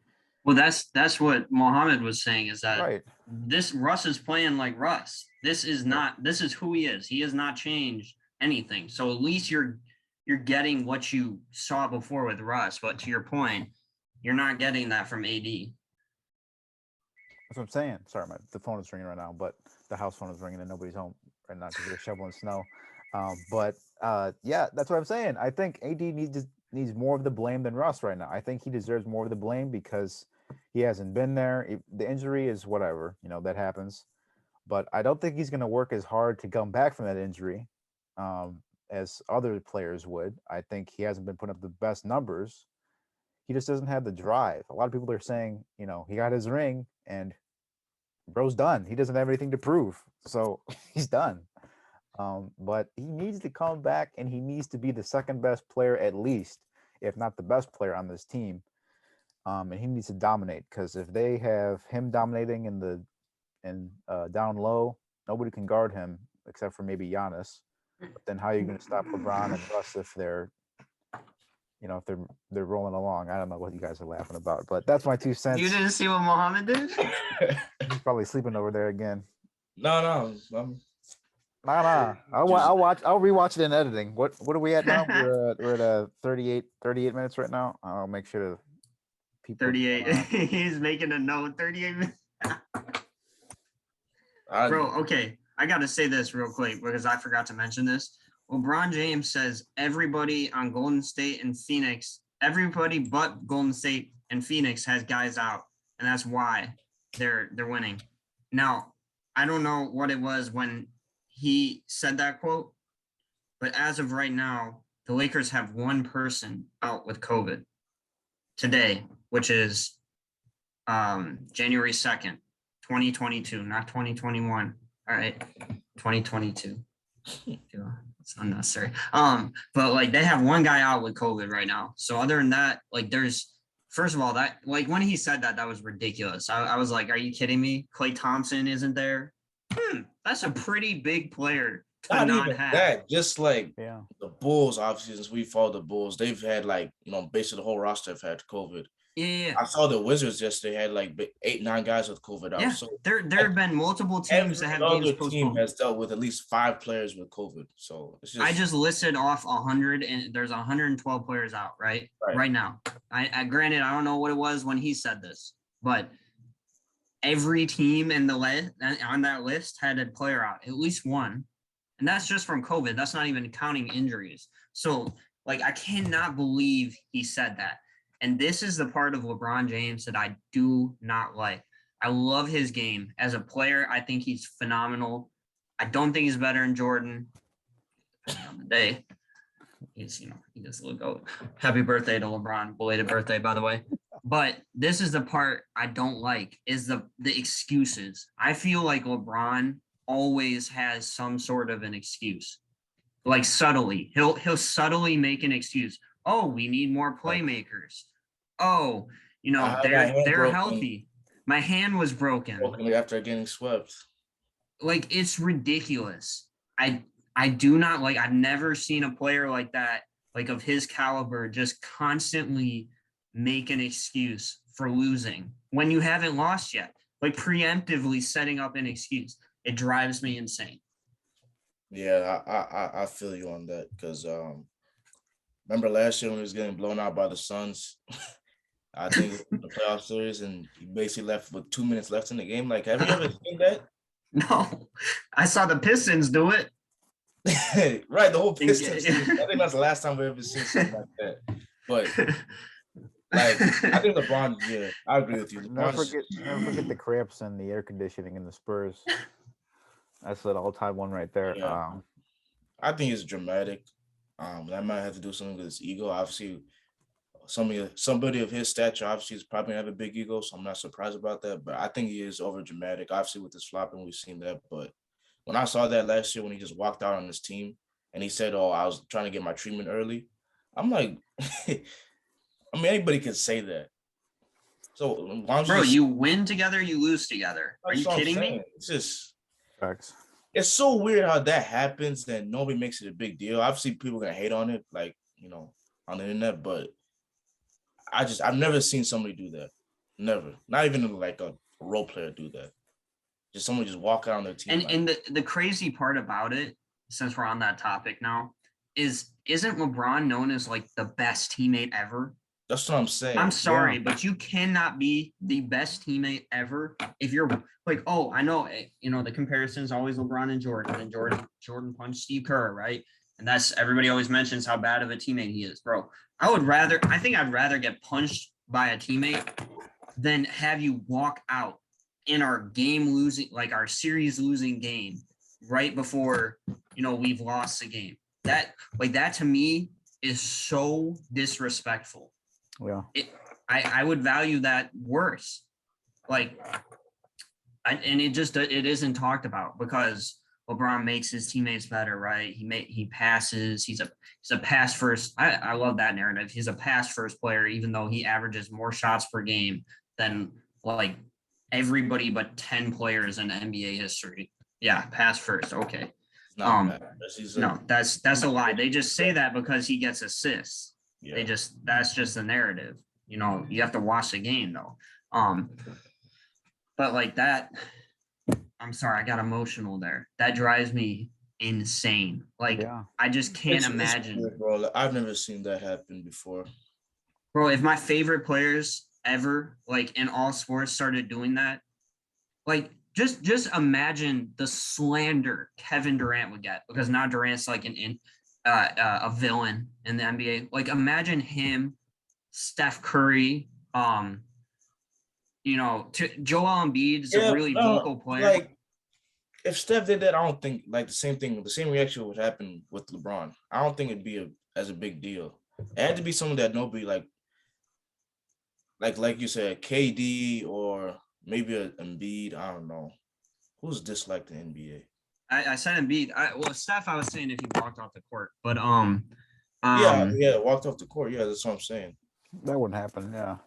S2: Well, that's what Mohammed was saying, is that
S1: right.
S2: This Russ is playing like Russ. This is who he is. He has not changed anything. So at least you're getting what you saw before with Russ. But to your point, you're not getting that from AD.
S1: That's what I'm saying. Sorry, the phone is ringing right now, but the house phone is ringing and nobody's home right now because they're shoveling snow. Yeah, that's what I'm saying. I think AD needs more of the blame than Russ right now. I think he deserves more of the blame because he hasn't been there. The injury is whatever, that happens. But I don't think he's going to work as hard to come back from that injury as other players would. I think he hasn't been putting up the best numbers. He just doesn't have the drive. A lot of people are saying, he got his ring and bro's done. He doesn't have anything to prove. So he's done. But he needs to come back and he needs to be the second best player at least, if not the best player on this team. And he needs to dominate because if they have him dominating in down low, nobody can guard him except for maybe Giannis. But then how are you going to stop LeBron and Russ if they're rolling along? I don't know what you guys are laughing about, but that's my 2 cents.
S2: You didn't see what Mohammed did?
S1: He's probably sleeping over there again.
S3: No.
S1: Nah. I'll rewatch it in editing. What are we at now? We're at 38 minutes right now. I'll make sure to people
S2: 38. He's making a note. 38 minutes. Bro, okay. I got to say this real quick because I forgot to mention this. LeBron James says everybody on Golden State and Phoenix, everybody but Golden State and Phoenix has guys out, and that's why they're winning. Now, I don't know what it was when he said that quote, but as of right now, the Lakers have one person out with COVID today, which is January 2nd, 2022, not 2021. All right, 2022. It's unnecessary. But like they have one guy out with COVID right now. So other than that, like first of all, that like when he said that was ridiculous. I was like, are you kidding me? Klay Thompson isn't there. That's a pretty big player to not
S3: even
S2: have.
S3: That, just like
S1: the
S3: Bulls, obviously, since we follow the Bulls, they've had like, basically the whole roster have had COVID.
S2: Yeah.
S3: I saw the Wizards yesterday had like 8-9 guys with COVID out.
S2: Yeah,
S3: So
S2: there have been multiple teams that have games postponed.
S3: Team has dealt with at least 5 players with COVID. So it's
S2: I just listed off 100, and there's 112 players out right now. I granted, I don't know what it was when he said this, but every team in on that list had a player out, at least one, and that's just from COVID. That's not even counting injuries. So, like, I cannot believe he said that. And this is the part of LeBron James that I do not like. I love his game. As a player, I think he's phenomenal. I don't think he's better than Jordan. Depending on the day. He just look out. Happy birthday to LeBron. Belated birthday, by the way. But this is the part I don't like, is the excuses. I feel like LeBron always has some sort of an excuse. Like subtly. He'll subtly make an excuse. Oh, we need more playmakers. Oh, they're healthy. My hand was broken
S3: after getting swept.
S2: Like, it's ridiculous. I do not like. I've never seen a player like that, like of his caliber, just constantly make an excuse for losing when you haven't lost yet. Like preemptively setting up an excuse. It drives me insane.
S3: Yeah, I feel you on that because remember last year when he was getting blown out by the Suns? I think it was the playoff series, and he basically left with 2 minutes left in the game. Like, have you ever seen that?
S2: No, I saw the Pistons do it.
S3: Right, the whole Pistons. I think that's the last time we've ever seen something like that. But like, I think LeBron. Yeah, I agree with you.
S1: Never forget the cramps and the air conditioning in the Spurs. That's an all-time one right there.
S3: Yeah. I think it's dramatic. That might have to do something with his ego. Obviously, somebody of his stature obviously is probably gonna have a big ego, so I'm not surprised about that. But I think he is over dramatic. Obviously, with his flopping, we've seen that. But when I saw that last year when he just walked out on his team and he said, "Oh, I was trying to get my treatment early," I'm like, I mean, anybody can say that. So,
S2: bro, you win together, you lose together. Are you kidding me?
S3: It's just
S1: facts.
S3: It's so weird how that happens and nobody makes it a big deal. Obviously, people are gonna hate on it, like, on the internet, but I've never seen somebody do that. Never. Not even like a role player do that. Just someone just walk out on their team.
S2: And the crazy part about it since we're on that topic now, isn't LeBron known as like the best teammate ever?
S3: That's what I'm saying.
S2: I'm sorry,
S1: Yeah.
S2: but you cannot be the best teammate ever if you're like, oh, I know, the comparison is always LeBron and Jordan, and Jordan punched Steve Kerr, right? And that's everybody always mentions how bad of a teammate he is, bro. I think I'd rather get punched by a teammate than have you walk out in our our series losing game right before, we've lost the game. That to me is so disrespectful.
S1: Yeah.
S2: I would value that worse. It isn't talked about because LeBron makes his teammates better, right? He passes. He's a pass first. I love that narrative. He's a pass first player, even though he averages more shots per game than like everybody but 10 players in NBA history. Yeah, pass first. Okay.
S3: Not
S2: No, that's a lie. They just say that because he gets assists.
S3: Yeah.
S2: That's just the narrative. You have to watch the game though. But like that, I'm sorry, I got emotional there. That drives me insane. Like,
S1: Yeah.
S2: I just can't
S3: It's
S2: imagine.
S3: weird, bro. I've never seen that happen before.
S2: Bro, if my favorite players ever, like in all sports, started doing that, like just imagine the slander Kevin Durant would get, because now Durant's like a villain in the NBA. Like, imagine him, Steph Curry, Joel Embiid is a really vocal player.
S3: Like, if Steph did that, I don't think like the same reaction would happen with LeBron. I don't think it'd be as a big deal. It had to be someone that nobody like you said, KD or maybe an Embiid. I don't know who's disliked the NBA.
S2: I said Embiid. Steph, I was saying if he walked off the court, but
S3: yeah, walked off the court. Yeah, that's what I'm saying.
S1: That wouldn't happen. Yeah.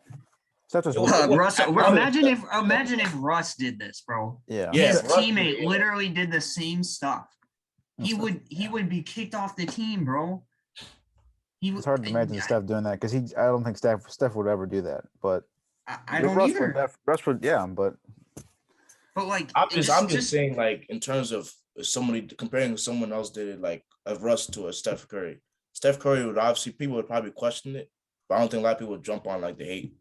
S1: Such as
S2: Russ, imagine if Russ did this, bro.
S1: Yeah.
S2: His
S3: Russ,
S2: teammate literally did the same stuff. He would be kicked off the team, bro.
S1: It's hard to imagine Steph doing that because I don't think Steph would ever do that. But
S2: I don't either.
S1: Russ would, yeah, but
S2: like
S3: I'm just saying, like, in terms of somebody comparing someone else did it, like a Russ to a Steph Curry. Steph Curry would obviously, people would probably question it, but I don't think a lot of people would jump on like the hate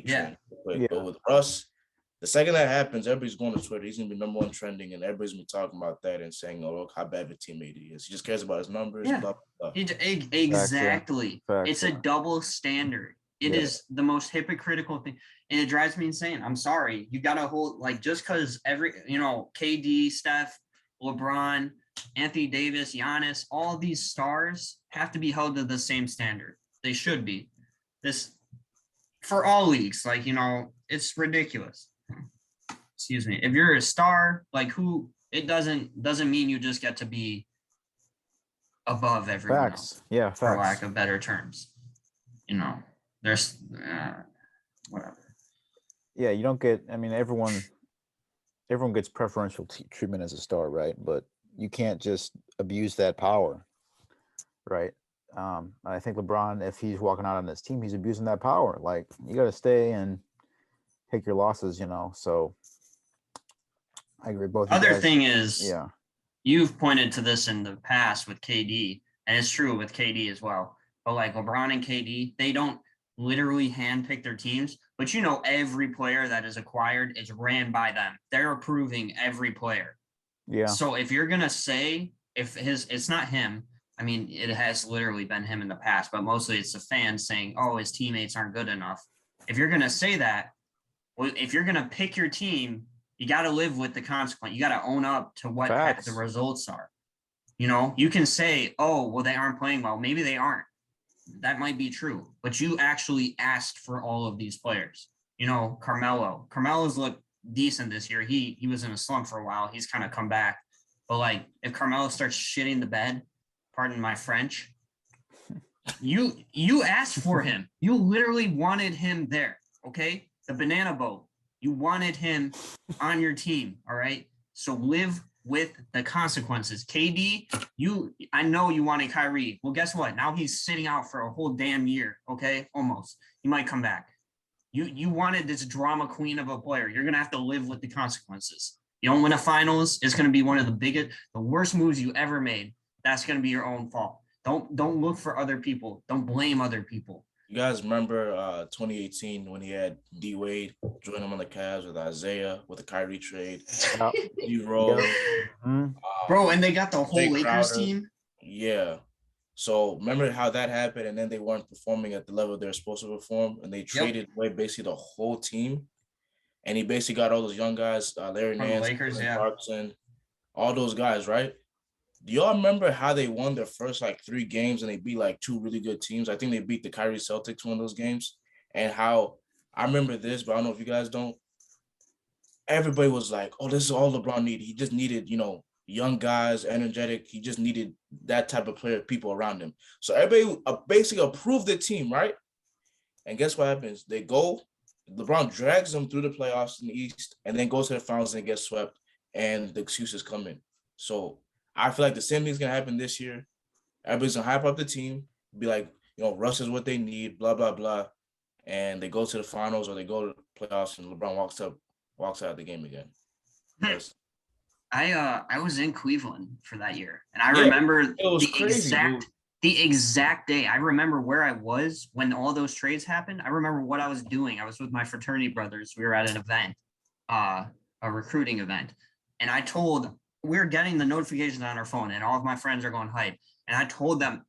S3: train. But with Russ, the second that happens, everybody's going to Twitter. He's gonna be #1 trending, and everybody's gonna be talking about that and saying, "Oh, look how bad of a teammate he is. He just cares about his numbers."
S2: Yeah.
S3: Blah, blah, blah.
S2: Exactly.
S1: Facts,
S2: It's a double standard. It is the most hypocritical thing, and it drives me insane. I'm sorry, you gotta hold, like, just because KD, Steph, LeBron, Anthony Davis, Giannis, all these stars have to be held to the same standard. They should be. This for all leagues, like, it's ridiculous. Excuse me. If you're a star, like, it doesn't mean you just get to be above everyone else.
S1: Yeah, facts.
S2: For lack of better terms. There's whatever.
S1: Yeah, you don't get. I mean, everyone gets preferential treatment as a star, right? But you can't just abuse that power, right? I think LeBron, if he's walking out on this team, he's abusing that power. Like, you got to stay and take your losses, So I agree. Both.
S2: Other thing is,
S1: yeah,
S2: you've pointed to this in the past with KD, and it's true with KD as well. But like LeBron and KD, they don't literally handpick their teams, but every player that is acquired is ran by them. They're approving every player.
S1: Yeah.
S2: So if you're gonna say it's not him. I mean, it has literally been him in the past, but mostly it's the fans saying, "Oh, his teammates aren't good enough." If you're gonna say that, if you're gonna pick your team, you got to live with the consequence. You got to own up to what the results are. You can say, "Oh, well, they aren't playing well." Maybe they aren't. That might be true, but you actually asked for all of these players. Carmelo's looked decent this year. He was in a slump for a while. He's kind of come back. But like, if Carmelo starts shitting the bed, pardon my French, you asked for him. You literally wanted him there. Okay, the banana boat. You wanted him on your team. All right, so live with the consequences. KD, I know you wanted Kyrie. Well, guess what? Now he's sitting out for a whole damn year. Okay, almost. He might come back. You wanted this drama queen of a player. You're gonna have to live with the consequences. You don't win a finals, it's gonna be one of the worst moves you ever made. that's going to be your own fault. Don't look for other people. Don't blame other people.
S3: You guys remember 2018 when he had D Wade join him on the Cavs with Isaiah with the Kyrie trade,
S1: Yeah.
S3: D Rose,
S1: Mhm.
S2: Bro, and they got the whole
S3: Jay
S2: Lakers
S3: Crowder.
S2: team.
S3: Yeah. So remember how that happened, and then they weren't performing at the level they're supposed to perform, and they traded away basically the whole team. And he basically got all those young guys, Larry
S2: From the
S3: Nance,
S2: Lakers,
S3: Colin
S2: yeah.
S3: Clarkson, all those guys, right? Do y'all remember how they won their first like 3 games and they beat like 2 really good teams? I think they beat the Kyrie Celtics one of those games. And how I remember this, but I don't know if you guys don't. Everybody was like, "Oh, this is all LeBron needed. He just needed, young guys, energetic. He just needed that type of player, people around him." So everybody basically approved the team, right? And guess what happens? They go, LeBron drags them through the playoffs in the East, and then goes to the finals and gets swept, and the excuses come in. So I feel like the same thing's gonna happen this year. Everybody's gonna hype up the team, be like, Russ is what they need, blah blah blah, and they go to the finals or they go to the playoffs, and LeBron walks out of the game again.
S2: I was in Cleveland for that year, and I remember
S3: it was crazy,
S2: the exact day. I remember where I was when all those trades happened. I remember what I was doing. I was with my fraternity brothers. We were at an event, a recruiting event, and we were getting the notifications on our phone, and all of my friends are going hype. And I told them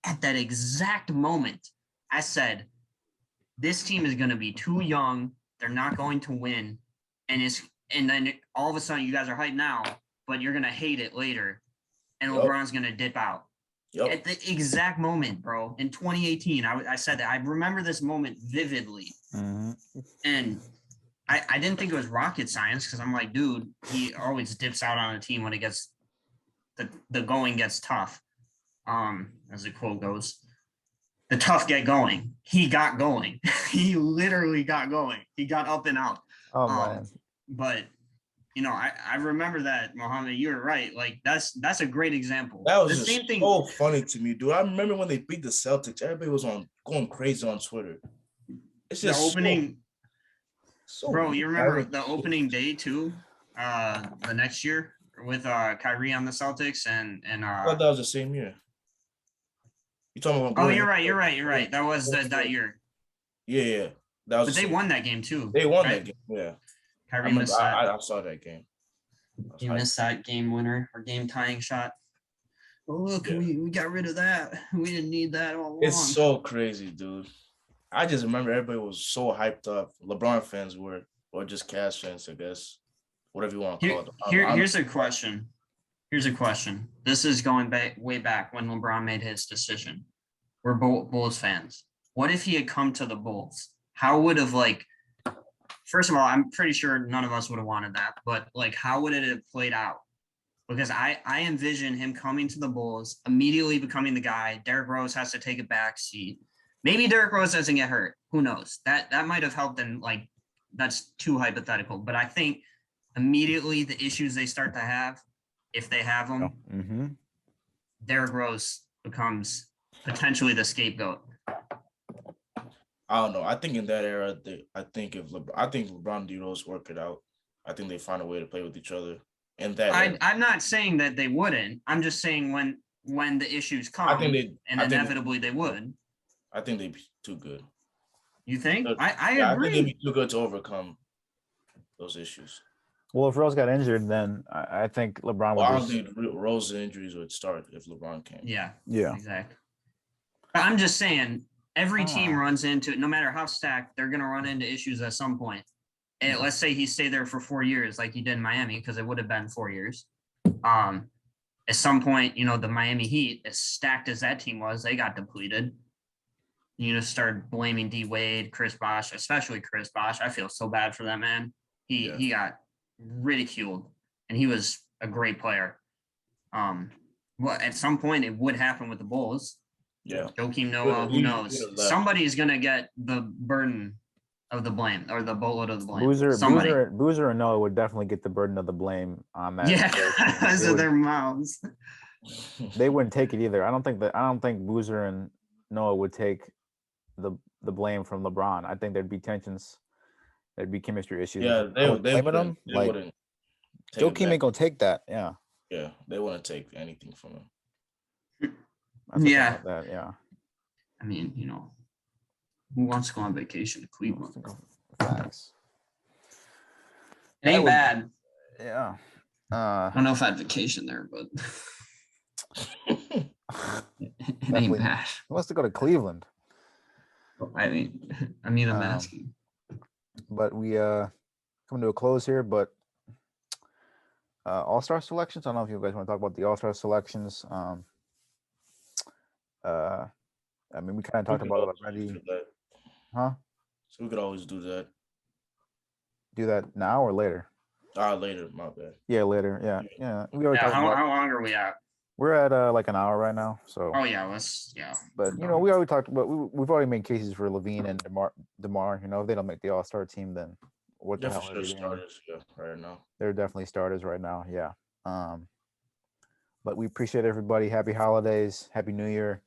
S2: at that exact moment, I said, "This team is going to be too young. They're not going to win, and then all of a sudden you guys are hyped now, but you're going to hate it later, and LeBron's going to dip out." Yep. At the exact moment, bro, in 2018, I said that. I remember this moment vividly.
S1: Mm-hmm.
S2: And I didn't think it was rocket science because I'm like, dude, he always dips out on a team when it gets the going gets tough. As the quote goes, the tough get going. He got going. He literally got going. He got up and out.
S1: Oh man.
S2: But I remember that, Mohammed. You were right. Like that's a great example.
S3: That was the same thing. So funny to me, dude. I remember when they beat the Celtics. Everybody was going crazy on Twitter. It's just
S2: the opening. Bro, you remember the opening day too? The next year with Kyrie on the Celtics and
S3: I thought that was the same year. You talking about?
S2: Oh, you're right. That was that year.
S3: Yeah. That was.
S2: But they won that game too.
S3: They won that game. Yeah.
S2: Kyrie missed that.
S3: I saw that game.
S2: You missed that game winner or game tying shot. Oh, look, we got rid of that. We didn't need that all along.
S3: It's so crazy, dude. I just remember everybody was so hyped up. LeBron fans were, or just Cavs fans, I guess. Whatever you want to call it.
S2: Here's a question. This is going way back when LeBron made his decision. We're Bulls fans. What if he had come to the Bulls? How would have first of all, I'm pretty sure none of us would have wanted that, but how would it have played out? Because I envision him coming to the Bulls, immediately becoming the guy. Derrick Rose has to take a back seat. Maybe Derrick Rose doesn't get hurt. Who knows? That might have helped them. That's too hypothetical. But I think immediately the issues they start to have, if they have them, Derrick Rose becomes potentially the scapegoat.
S3: I don't know. I think in that era, I think LeBron and D-Rose work it out. I think they find a way to play with each other. And
S2: I'm not saying that they wouldn't. I'm just saying when the issues come, inevitably they would.
S3: I think they'd be too good.
S2: You think? I agree.
S3: I think they'd be too good to overcome those issues.
S1: Well, if Rose got injured, then I think LeBron would.
S3: I don't think Rose's injuries would start if LeBron came.
S2: Yeah. Exactly. But I'm just saying, every team runs into it. No matter how stacked, they're going to run into issues at some point. And let's say he stayed there for 4 years, like he did in Miami, because it would have been 4 years. At some point, the Miami Heat, as stacked as that team was, they got depleted. You just started blaming D Wade, Chris Bosh, especially Chris Bosh. I feel so bad for that man. He got ridiculed, and he was a great player. Well, at some point, it would happen with the Bulls.
S3: Yeah.
S2: Joakim Noah, who knows? Somebody's going to get the burden of the blame or the boatload of the blame.
S1: Boozer and Noah would definitely get the burden of the blame on that.
S2: Yeah, because of their mouths.
S1: They wouldn't take it either. I don't think Boozer and Noah would take the blame from LeBron. I think there'd be tensions. There'd be chemistry issues.
S3: Yeah, they wouldn't.
S1: Joakim ain't gonna take that. Yeah.
S3: Yeah, they wouldn't take anything from him.
S1: That's the thing
S2: Yeah.
S1: with that, yeah.
S2: I mean, who wants to go on vacation to Cleveland?
S1: Facts.
S2: It ain't bad.
S1: Yeah.
S2: I don't know if I had vacation there, but it ain't bad.
S1: He wants to go to Cleveland.
S2: I mean, I'm asking.
S1: But we come to a close here. But All-Star selections. I don't know if you guys want to talk about the All-Star selections. I mean, we kind of talked about it already. Huh?
S3: So we could always do that.
S1: Do that now or later?
S3: Later, my bad.
S1: Yeah, later. Yeah. We already talked
S2: How
S1: about.
S2: long are we at?
S1: We're at like an hour right now. So.
S2: Oh yeah,
S1: But we already talked about. We've already made cases for Levine and DeMar. If they don't make the All-Star team, then what the hell are they doing?
S3: Starters, right now.
S1: They're definitely starters right now. Yeah. But we appreciate everybody. Happy holidays. Happy New Year.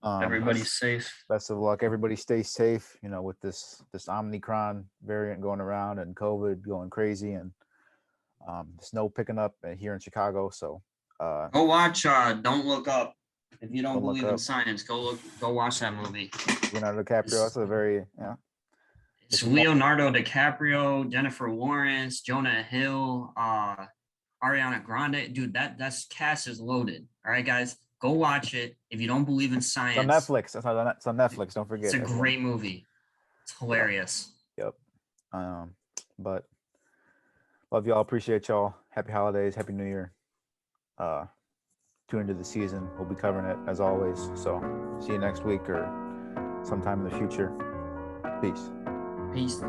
S2: Everybody's safe.
S1: Best of luck. Everybody stay safe. With this Omicron variant going around and COVID going crazy and snow picking up here in Chicago. So
S2: go watch Don't Look Up. If you don't believe in science, go watch that movie.
S1: Leonardo DiCaprio. That's a very
S2: It's Leonardo DiCaprio, Jennifer Lawrence, Jonah Hill, Ariana Grande. Dude, that's cast is loaded. All right, guys. Go watch it. If you don't believe in science.
S1: It's on Netflix. It's on Netflix. Don't forget.
S2: It's a great movie. It's hilarious.
S1: Yep. But love y'all. Appreciate y'all. Happy holidays. Happy New Year. Tune into the season. We'll be covering it as always. So see you next week or sometime in the future. Peace.
S2: Peace.